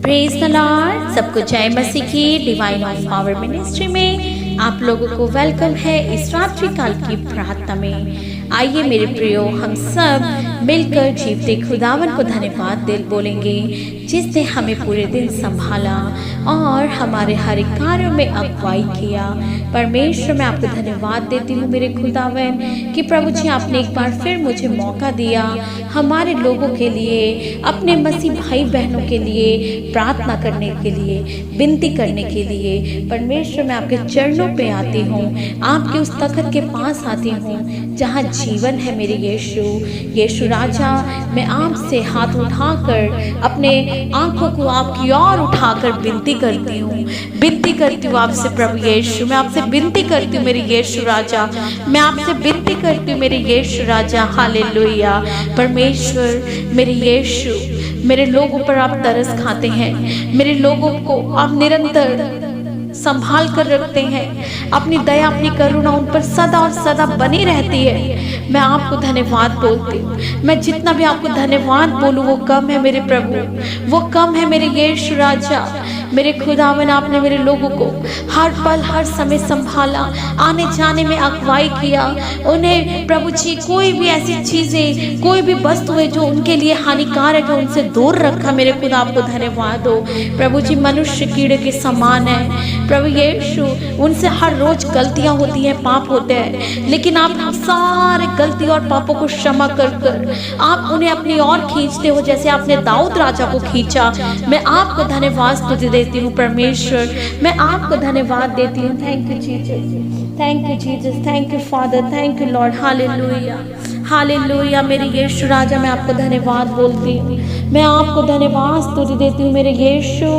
Praise the Lord. सबको जय मसीह की डिवाइन ऑफ पावर मिनिस्ट्री में आप लोगों को वेलकम है इस रात्रि काल की प्रार्थना में। आइए मेरे प्रियो, हम सब मिलकर जीवते खुदावन को धन्यवाद दिल बोलेंगे जिसने हमें पूरे दिन संभाला और हमारे हर एक कार्यों में अगुवाई किया। परमेश्वर, मैं आपको धन्यवाद देती हूँ मेरे खुदावन कि प्रभु जी आपने एक बार फिर मुझे मौका दिया हमारे लोगों के लिए, अपने मसीह भाई बहनों के लिए प्रार्थना करने के लिए, विनती करने के लिए। परमेश्वर, मैं आपके चरणों पे आती हूँ, आपके उस तख्त के पास आती हूँ जहाँ जीवन है मेरे यीशु राजा। मैं आपसे हाथ उठाकर अपने आंखों को आपकी ओर उठाकर विनती करती हूँ आपसे प्रभु यीशु। मैं आपसे विनती करती हूँ मेरे यीशु राजा, मैं आपसे विनती करती हूँ मेरे यीशु राजा। हालेलुया। परमेश्वर, मेरे यीशु, मेरे लोगों पर आप तरस खाते हैं, मेरे लोगों को आप निरंतर संभाल कर रखते हैं। अपनी दया, अपनी करुणा उन पर सदा और सदा बनी रहती है। मैं आपको धन्यवाद बोलती हूँ। मैं जितना भी आपको धन्यवाद बोलूँ वो कम है मेरे प्रभु, वो कम है मेरे यीशु राजा। मेरे खुदावन, आपने मेरे लोगों को हर पल हर समय संभाला, आने जाने में अगुवाई किया। उन्हें प्रभु जी कोई भी ऐसी चीज़ें, कोई भी वस्तु है जो उनके लिए हानिकारक है, उनसे दूर रखा। मेरे खुदा, आपको धन्यवाद हो प्रभु जी। मनुष्य कीड़े के समान है प्रभु यीशु, उनसे हर रोज गलतियां होती हैं, पाप होते हैं, लेकिन आप सारे गलती और पापों को क्षमा कर आप उन्हें अपनी ओर खींचते हो जैसे आपने दाऊद राजा को खींचा। मैं आपको धन्यवाद स्तुति देती हूँ परमेश्वर, मैं आपको धन्यवाद देती हूँ। Thank you Jesus, thank you Jesus, thank you father, thank you Lord. Hallelujah, hallelujah. मेरे यीशु राजा, मैं आपको धन्यवाद बोलती हूँ, मैं आपको धन्यवाद स्तुति देती हूँ मेरे यीशु।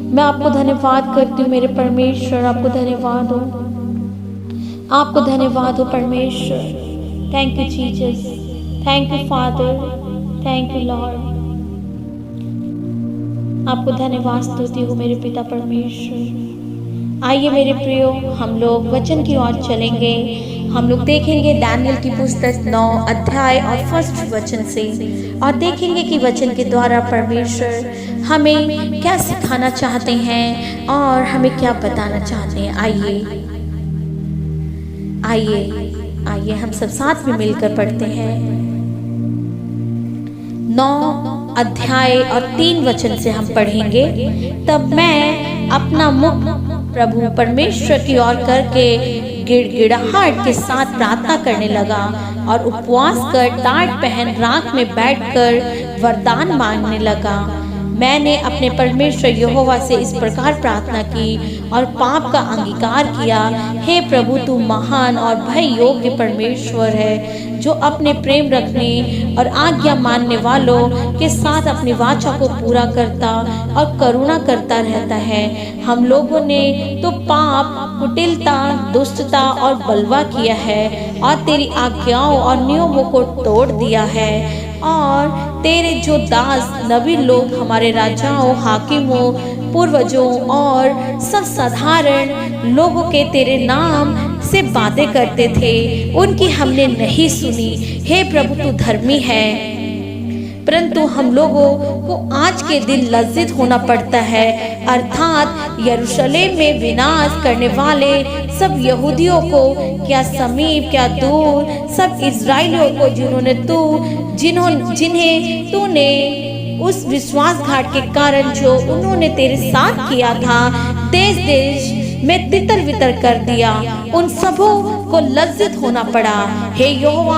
मैं आपको धन्यवाद करती हूँ मेरे परमेश्वर, आपको धन्यवाद हो, आपको धन्यवाद हो परमेश्वर। Thank you Jesus, thank you father, thank you Lord. आपको धन्यवाद स्तुति हो मेरे पिता परमेश्वर। आइए मेरे प्रियो, हम लोग वचन की ओर चलेंगे। हम लोग देखेंगे दानियल की पुस्तक 9 अध्याय और 1 वचन से, और देखेंगे कि वचन के द्वारा परमेश्वर हमें क्या सिखाना चाहते हैं और हमें क्या बताना चाहते हैं। आइए हम सब साथ में मिलकर पढ़ते हैं। 9 अध्याय और 3 वचन से हम पढ़ेंगे। तब मैं अपना मुख प्रभु परमेश्वर की ओर करके गिड़गिड़ाहट के साथ प्रार्थना करने लगा और उपवास कर टाट पहन राख में बैठकर वरदान मांगने लगा। मैंने अपने परमेश्वर यहोवा से इस प्रकार प्रार्थना की और पाप का अंगीकार किया। हे प्रभु, तू महान और भय योग्य परमेश्वर है, जो अपने प्रेम रखने और आज्ञा मानने वालों के साथ अपनी वाचा को पूरा करता और करुणा करता रहता है। हम लोगों ने तो पाप, कुटिलता, दुष्टता और बलवा किया है और तेरी आज्ञाओं और नियमों को तोड़ दिया है। और तेरे जो दास नबी लोग हमारे राजाओं, हाकिमों, पूर्वजों और सब साधारण लोगों के तेरे नाम से बातें करते थे, उनकी हमने नहीं सुनी। हे प्रभु, तू धर्मी है, परंतु हम लोगों को आज के दिन लज्जित होना पड़ता है, अर्थात यरूशलेम में विनाश करने वाले सब यहूदियों को, क्या समीप क्या दूर, सब इज़राइलियों को जिन्हें तूने उस विश्वासघात के कारण जो उन्होंने तेरे साथ किया था, देश देश में तितर बितर कर दिया, उन सबों को लज्जित होना पड़ा। हे यहोवा,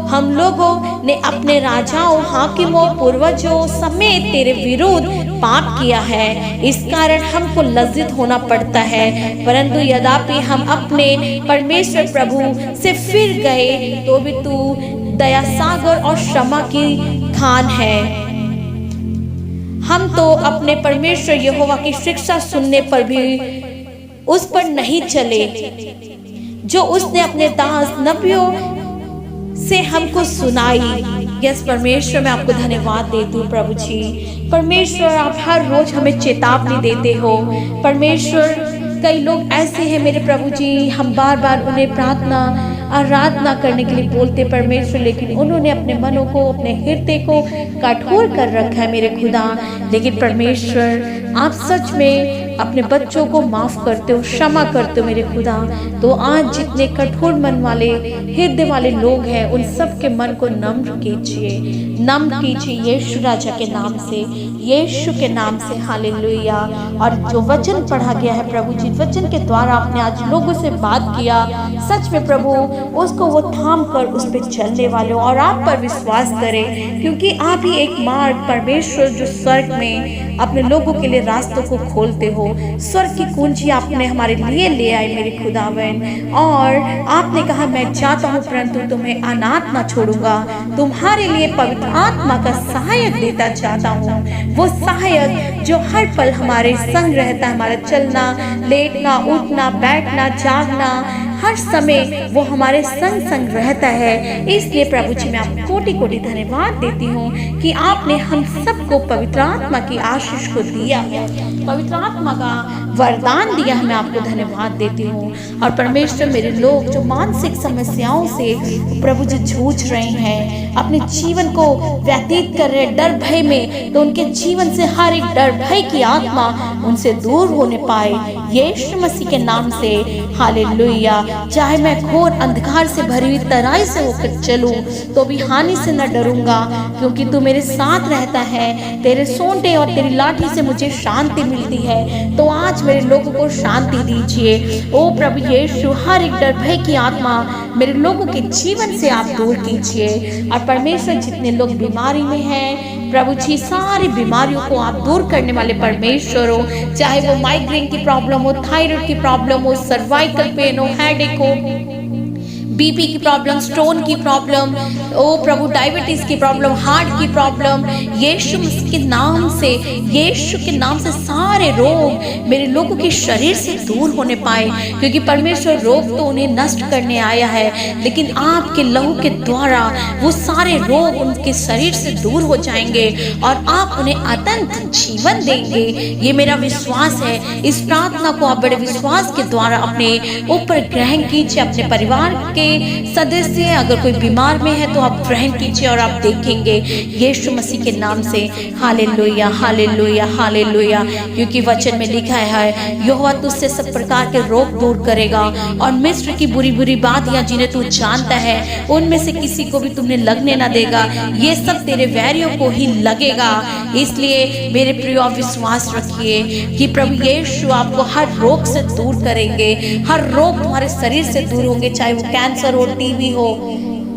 हम लोगों ने अपने राजाओं, हाकिमों, पूर्वजों समेत तेरे विरुद्ध पाप किया है, इस कारण हमको लज्जित होना पड़ता है। परंतु यद्यपि हम अपने परमेश्वर प्रभु से फिर गए तो भी तू दया सागर और क्षमा की खान है। हम तो अपने परमेश्वर यहोवा की शिक्षा सुनने पर भी उस पर नहीं चले, जो उसने अपने दास नबियों से हमको सुनाई। यस परमेश्वर, मैं आपको धन्यवाद देती हूँ प्रभु जी। परमेश्वर, आप हर रोज हमें चेतावनी देते हो परमेश्वर। कई लोग ऐसे हैं मेरे प्रभु जी, हम बार बार उन्हें प्रार्थना आराधना करने के लिए बोलते परमेश्वर, लेकिन उन्होंने अपने मनों को, अपने हृदय को कठोर कर रखा है मेरे खुदा। लेकिन परमेश्वर आप सच में अपने बच्चों को माफ करते हो, क्षमा करते हो मेरे खुदा। तो आज जितने कठोर मन वाले, हृदय वाले लोग हैं, उन सब के मन को नम्र कीजिए, नम्र कीजिए यीशु राजा के नाम से, यीशु के नाम से। हालेलुया। और जो वचन पढ़ा गया है प्रभु जी, वचन के द्वारा आपने आज लोगों से बात किया, सच में प्रभु उसको वो थाम कर उस पर चलने वाले हो और आप पर विश्वास करें, क्योंकि आप ही एक मार्ग परमेश्वर जो स्वर्ग में अपने लोगों के लिए रास्तों को खोलते हो। स्वर्ग की कुंजी आपने हमारे लिए ले आए मेरे खुदावन, और आपने कहा मैं जाता हूँ परंतु तुम्हें अनाथ ना छोड़ूंगा, तुम्हारे लिए पवित्र आत्मा का सहायक देता जाता हूँ। वो सहायक जो हर पल हमारे संग रहता है, हमारा चलना, लेटना, उठना, बैठना, जागना, हर समय वो हमारे संग संग रहता है। इसलिए प्रभु जी मैं आपको कोटि कोटि धन्यवाद देती हूँ कि आपने हम सबको पवित्र आत्मा की आशीष को दिया है, पवित्र आत्मा का वरदान दिया है। मैं आपको धन्यवाद देती हूँ। और परमेश्वर मेरे लोग जो मानसिक समस्याओं से प्रभु जी जूझ रहे हैं, अपने जीवन को व्यतीत कर रहे डर भय में, तो उनके जीवन से हर एक डर भय की आत्मा उनसे दूर होने पाए यीशु मसीह के नाम से। हालेलुया। चाहे मैं घोर अंधकार से भरी हुई तराई से होकर चलूं तो भी हानि से न डरूंगा, क्योंकि तू मेरे साथ रहता है। तेरे सोंटे और तेरी लाठी से मुझे शांति मिलती है। तो आज मेरे लोगों को शांति दीजिए ओ प्रभु यीशु। हर एक डर भय की आत्मा मेरे लोगों के जीवन से आप दूर कीजिए। और परमेश्वर जितने लोग बीमारी में हैं प्रभु जी, सारी बीमारियों को आप दूर करने वाले परमेश्वर हो। चाहे वो माइग्रेन की प्रॉब्लम हो, थायराइड की प्रॉब्लम हो, सर्वाइकल पेन हो, हेडेक हो, बीपी की प्रॉब्लम, स्टोन की प्रॉब्लम, ओ प्रभु डायबिटीज की प्रॉब्लम, हार्ट की प्रॉब्लम, यीशु मसीह के नाम से, यीशु के नाम से सारे रोग मेरे लोगों के शरीर से दूर होने पाए, क्योंकि परमेश्वर रोग तो उन्हें नष्ट करने आया है, लेकिन आपके लहू के द्वारा वो सारे रोग उनके शरीर से दूर हो जाएंगे और आप उन्हें अनंत जीवन देंगे। ये मेरा विश्वास है। इस प्रार्थना को आप बड़े विश्वास के द्वारा अपने ऊपर ग्रहण कीजिए। अपने परिवार के सदस्य अगर कोई बीमार में है तो आप ग्रहण कीजिए और आप देखेंगे यीशु मसीह के नाम से। Hallelujah, hallelujah, hallelujah. क्योंकि वचन में लिखा है यहोवा तुझसे सब प्रकार के रोग दूर करेगा और मिस्र की बुरी बुरी बातियां जिन्हें तू जानता है उनमें से किसी को भी तुमने लगने ना देगा। ये सब तेरे वैरियों को ही लगेगा। इसलिए मेरे प्रिय विश्वास रखिए कि प्रभु यीशु आपको हर रोग से दूर करेंगे। हर रोग तुम्हारे शरीर से दूर होंगे, चाहे वो कैंसर हो, टीबी हो,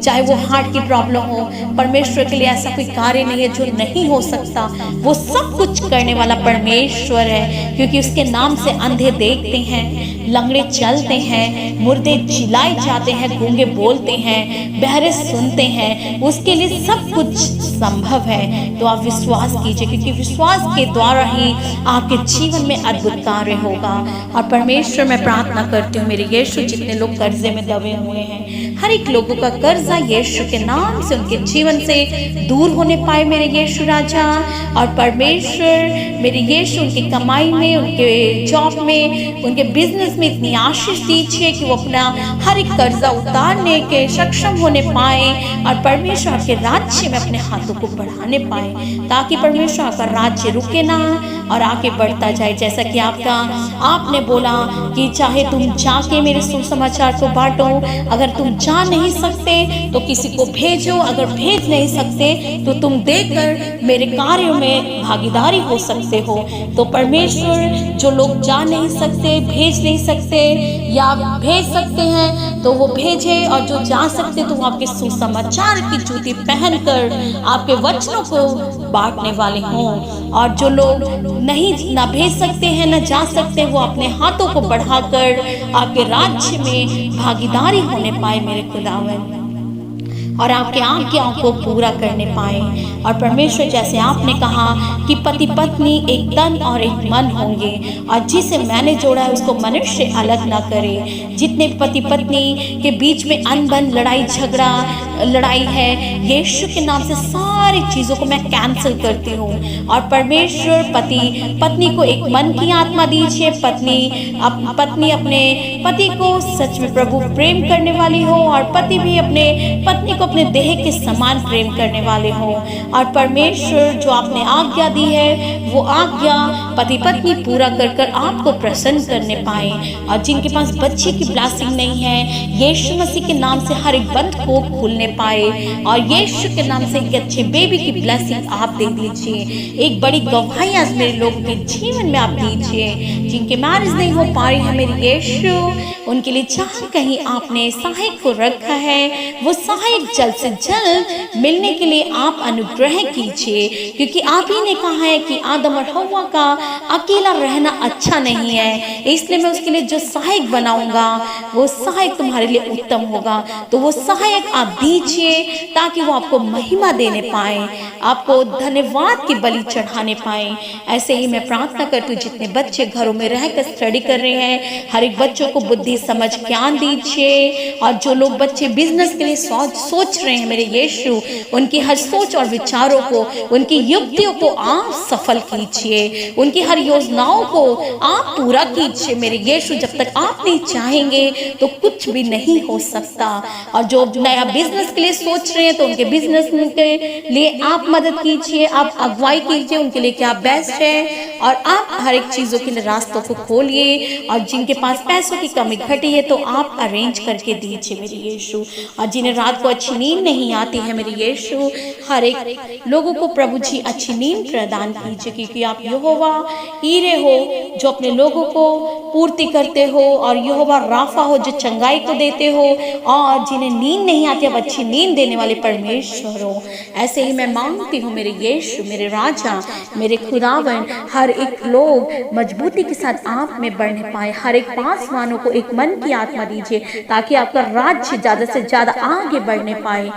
चाहे वो हार्ट की प्रॉब्लम हो। परमेश्वर के लिए ऐसा कोई कार्य नहीं है जो नहीं हो सकता। वो सब कुछ करने वाला परमेश्वर है, क्योंकि उसके नाम से अंधे देखते हैं, लंगड़े चलते हैं, मुर्दे जिलाए जाते हैं, गूंगे बोलते हैं, बहरे सुनते हैं। उसके लिए सब कुछ संभव है। तो आप विश्वास कीजिए, क्योंकि विश्वास के द्वारा ही आपके जीवन में अद्भुत कार्य होगा। और परमेश्वर मैं प्रार्थना करती हूँ मेरे यीशु, जितने लोग कर्जे में दबे हुए हैं, हर एक लोगों का कर्जा यीशु के नाम से उनके जीवन से दूर होने पाए मेरे यीशु राजा। और परमेश्वर मेरे यीशु उनकी कमाई में, उनके जॉब में, उनके बिजनेस में इतनी आशीष दीजिए कि वो अपना हर एक कर्जा उतारने के सक्षम होने पाए और परमेश्वर आपके राज्य में अपने हाथों को बढ़ाने पाए, ताकि परमेश्वर आपका राज्य रुके ना और आगे बढ़ता जाए। जैसा कि आपने बोला कि चाहे तुम जाके मेरे सुसमाचार को बांटो, अगर तुम जा नहीं सकते तो किसी को भेजो, अगर भेज नहीं सकते तो तुम देकर मेरे कार्यों में भागीदारी हो सकते हो। तो परमेश्वर जो लोग जा नहीं सकते, भेज नहीं सकते या भेज सकते हैं तो वो भेजे, और जो जा सकते तो वो आपके सुसमाचार की जूती पहनकर आपके वचनों को बांटने वाले हों। और जो लोग नहीं ना भेज सकते हैं ना जा सकते, वो अपने हाथों को बढ़ाकर आपके राज्य में भागीदारी होने पाए मेरे खुदावन। और आपके आज्ञाओं को पूरा करने पाए। और परमेश्वर, जैसे आपने कहा कि पति पत्नी एक तन और एक मन होंगे, और जिसे मैंने जोड़ा है उसको मनुष्य अलग ना करे। जितने पति पत्नी के बीच में अनबन, लड़ाई झगड़ा, लड़ाई है, यीशु के नाम से सारी चीज़ों को मैं कैंसिल करती हूँ। और परमेश्वर, पति पत्नी को एक मन की आत्मा दीजिए। पत्नी अपने पति को सच में प्रभु प्रेम करने वाली हो, और पति भी अपने पत्नी को अपने देह के समान प्रेम करने वाले हो। और परमेश्वर, जो आपने आज्ञा दी है वो आज्ञा पति पत्नी पूरा कर कर आपको प्रसन्न करने पाए। और जिनके पास बच्चे की ब्लेसिंग नहीं है, यीशु मसीह के नाम से हर एक बंद को खुलने पाए। और यीशु के नाम से एक अच्छे बेबी की ब्लेसिंग आप दे दीजिए। एक बड़ी गवाही आज मेरे लोगों के जीवन में आप दीजिए। जिनके मैरिज नहीं हो पा रही है, मेरे यीशु, उनके लिए जहाँ कहीं आपने सहायक को रखा है, वो सहायक जल्द से जल्द मिलने के लिए आप अनुग्रह कीजिए। क्योंकि आप ही ने कहा है कि आदम और हव्वा का अकेला रहना अच्छा नहीं है, इसलिए मैं उसके लिए जो सहायक बनाऊंगा वो सहायक तुम्हारे लिए उत्तम होगा। तो वो सहायक आप दीजिए ताकि वो आपको महिमा देने पाए, आपको धन्यवाद की बलि चढ़ाने पाए। ऐसे ही मैं प्रार्थना करती हूँ, जितने बच्चे घरों में रहकर स्टडी कर रहे हैं, हर एक बच्चों को बुद्धि समझ ज्ञान दीजिए। और जो लोग बच्चे बिजनेस के लिए सोच रहे हैं, मेरे यीशु, उनकी हर सोच और विचारों को, उनकी युक्तियों को आप सफल कीजिए, उनकी हर योजनाओं को आप पूरा कीजिए। मेरे यीशु, जब तक आप नहीं चाहेंगे तो कुछ भी नहीं हो सकता। और जो नया बिजनेस के लिए सोच रहे हैं, तो उनके बिजनेस के लिए आप मदद कीजिए, आप अगुवाई कीजिए, उनके लिए क्या बेस्ट है। और आप हर एक चीज़ों के लिए रास्तों को खोलिए। और जिनके पास पैसों की कमी घटी है, तो आप अरेंज करके दीजिए मेरे यीशु। और जिन्हें रात को अच्छी नींद नहीं आती है, मेरे यीशु, हर एक लोगों को प्रभु जी अच्छी नींद प्रदान कीजिए। क्योंकि आप यहोवा ईरे हो, जो अपने लोगों को पूर्ति करते हो, और यहोवा राफा हो, जो चंगाई को देते हो। और जिन्हें नींद नहीं आती, अब अच्छी नींद देने वाले परमेश्वर हो। ऐसे ही मैं मांगती हूँ मेरे यीशु, मेरे राजा, मेरे खुदावन, हर एक लोग मजबूती के साथ आप में बढ़ने पाए। हर एक पासवानों को एक मन की आत्मा दीजिए, ताकि आपका राज्य ज़्यादा से ज़्यादा आगे बढ़ने पाए।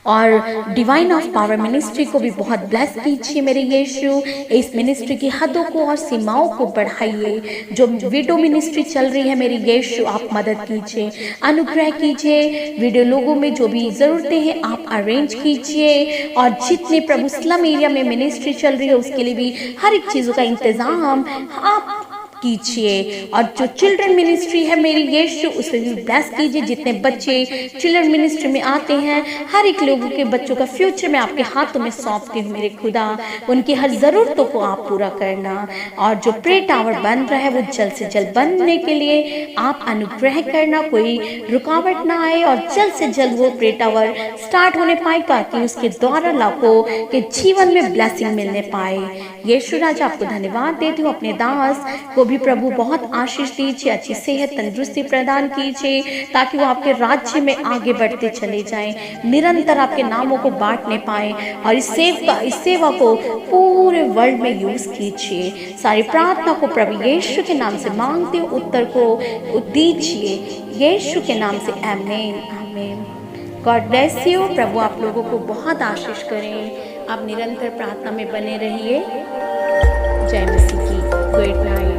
और डिवाइन ऑफ पावर मिनिस्ट्री को भी बहुत ब्लेस कीजिए मेरे यीशु। इस मिनिस्ट्री की हदों को और सीमाओं को बढ़ाइए। जो विडो मिनिस्ट्री चल रही है, मेरे यीशु, आप मदद कीजिए, अनुग्रह कीजिए। विडो लोगों में जो भी ज़रूरतें हैं आप अरेंज कीजिए। और जितने प्रभु स्लम एरिया में मिनिस्ट्री चल रही है, उसके लिए भी हर एक चीज़ों का इंतज़ाम आप कीजिए। और जो चिल्ड्रन मिनिस्ट्री है, मेरी यीशु, उसे भी ब्लेस कीजिए। जितने बच्चे चिल्ड्रन मिनिस्ट्री में आते हैं, हर एक लोगों के बच्चों का फ्यूचर मैं आपके हाथों में सौंपती हूँ मेरे खुदा। उनकी हर ज़रूरतों को आप पूरा करना। और जो प्रे टावर बन रहा है, वो जल्द से जल्द बनने के लिए आप अनुग्रह करना, कोई रुकावट ना आए, और जल्द से जल्द वो प्रे टावर स्टार्ट होने पाए, ताकि उसके द्वारा लाखों के जीवन में ब्लेसिंग मिलने पाए। यीशु राजा, आपको धन्यवाद देती हूँ। अपने दास को भी प्रभु बहुत आशीष दीजिए, अच्छी सेहत तंदुरुस्ती प्रदान कीजिए, ताकि वो आपके राज्य में आगे बढ़ते चले जाएं, निरंतर आपके नामों को बांटने पाए। और इस सेवा को पूरे वर्ल्ड में यूज कीजिए। सारी प्रार्थना को प्रभु यीशु के नाम से मांगते हो, उत्तर को दीजिए यीशु के नाम से, आमीन आमीन। God bless you. प्रभु आप लोगों को बहुत आशीष करें। आप निरंतर प्रार्थना में बने रहिए। जय मसीह की। Good night.